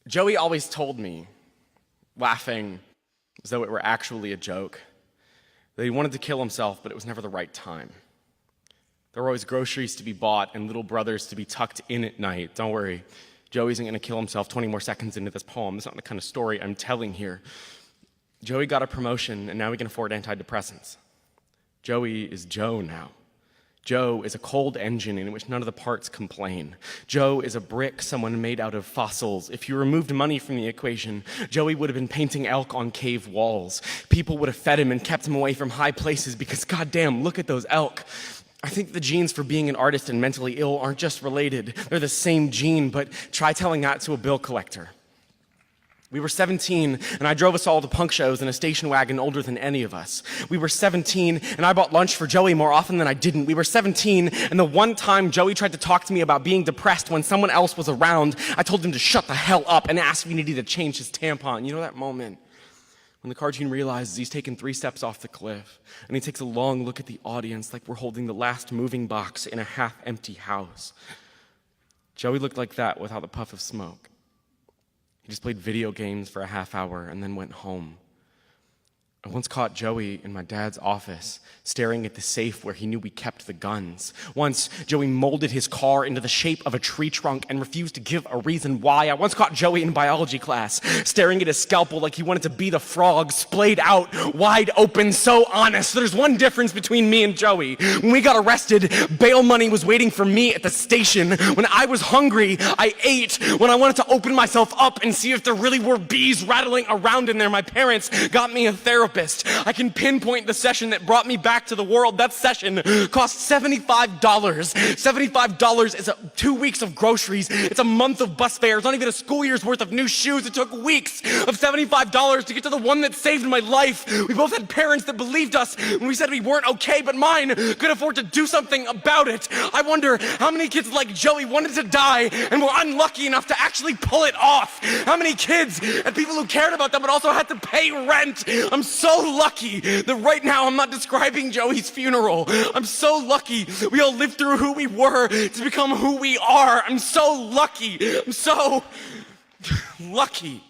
Joey always told me, laughing as though it were actually a joke, that he wanted to kill himself, but it was never the right time. There were always groceries to be bought and little brothers to be tucked in at night. Don't worry, Joey isn't going to kill himself 20 more seconds into this poem. That's not the kind of story I'm telling here. Joey got a promotion, and now he can afford antidepressants. Joey is Joe now. Joe is a cold engine in which none of the parts complain. Joe is a brick someone made out of fossils. If you removed money from the equation, Joey would have been painting elk on cave walls. People would have fed him and kept him away from high places because, goddamn, look at those elk. I think the genes for being an artist and mentally ill aren't just related. They're the same gene, but try telling that to a bill collector. We were 17, and I drove us all to punk shows in a station wagon older than any of us. We were 17, and I bought lunch for Joey more often than I didn't. We were 17, and the one time Joey tried to talk to me about being depressed when someone else was around, I told him to shut the hell up and asked if he needed to change his tampon. You know that moment when the cartoon realizes he's taken 3 steps off the cliff, and he takes a long look at the audience like we're holding the last moving box in a half-empty house. Joey looked like that without the puff of smoke. He just played video games for a half hour and then went home. I once caught Joey in my dad's office, staring at the safe where he knew we kept the guns. Once, Joey molded his car into the shape of a tree trunk and refused to give a reason why. I once caught Joey in biology class, staring at his scalpel like he wanted to beat a frog, splayed out, wide open, so honest. There's one difference between me and Joey. When we got arrested, bail money was waiting for me at the station. When I was hungry, I ate. When I wanted to open myself up and see if there really were bees rattling around in there, my parents got me a therapist. I can pinpoint the session that brought me back to the world. That session cost $75. $75 is 2 weeks of groceries. It's a month of bus fares, not even a school year's worth of new shoes. It took weeks of $75 to get to the one that saved my life. We both had parents that believed us when we said we weren't okay, but mine could afford to do something about it. I wonder how many kids like Joey wanted to die and were unlucky enough to actually pull it off. How many kids and people who cared about them but also had to pay rent. I'm so lucky that right now I'm not describing Joey's funeral. I'm so lucky that we all lived through who we were to become who we are. I'm so lucky. I'm so lucky.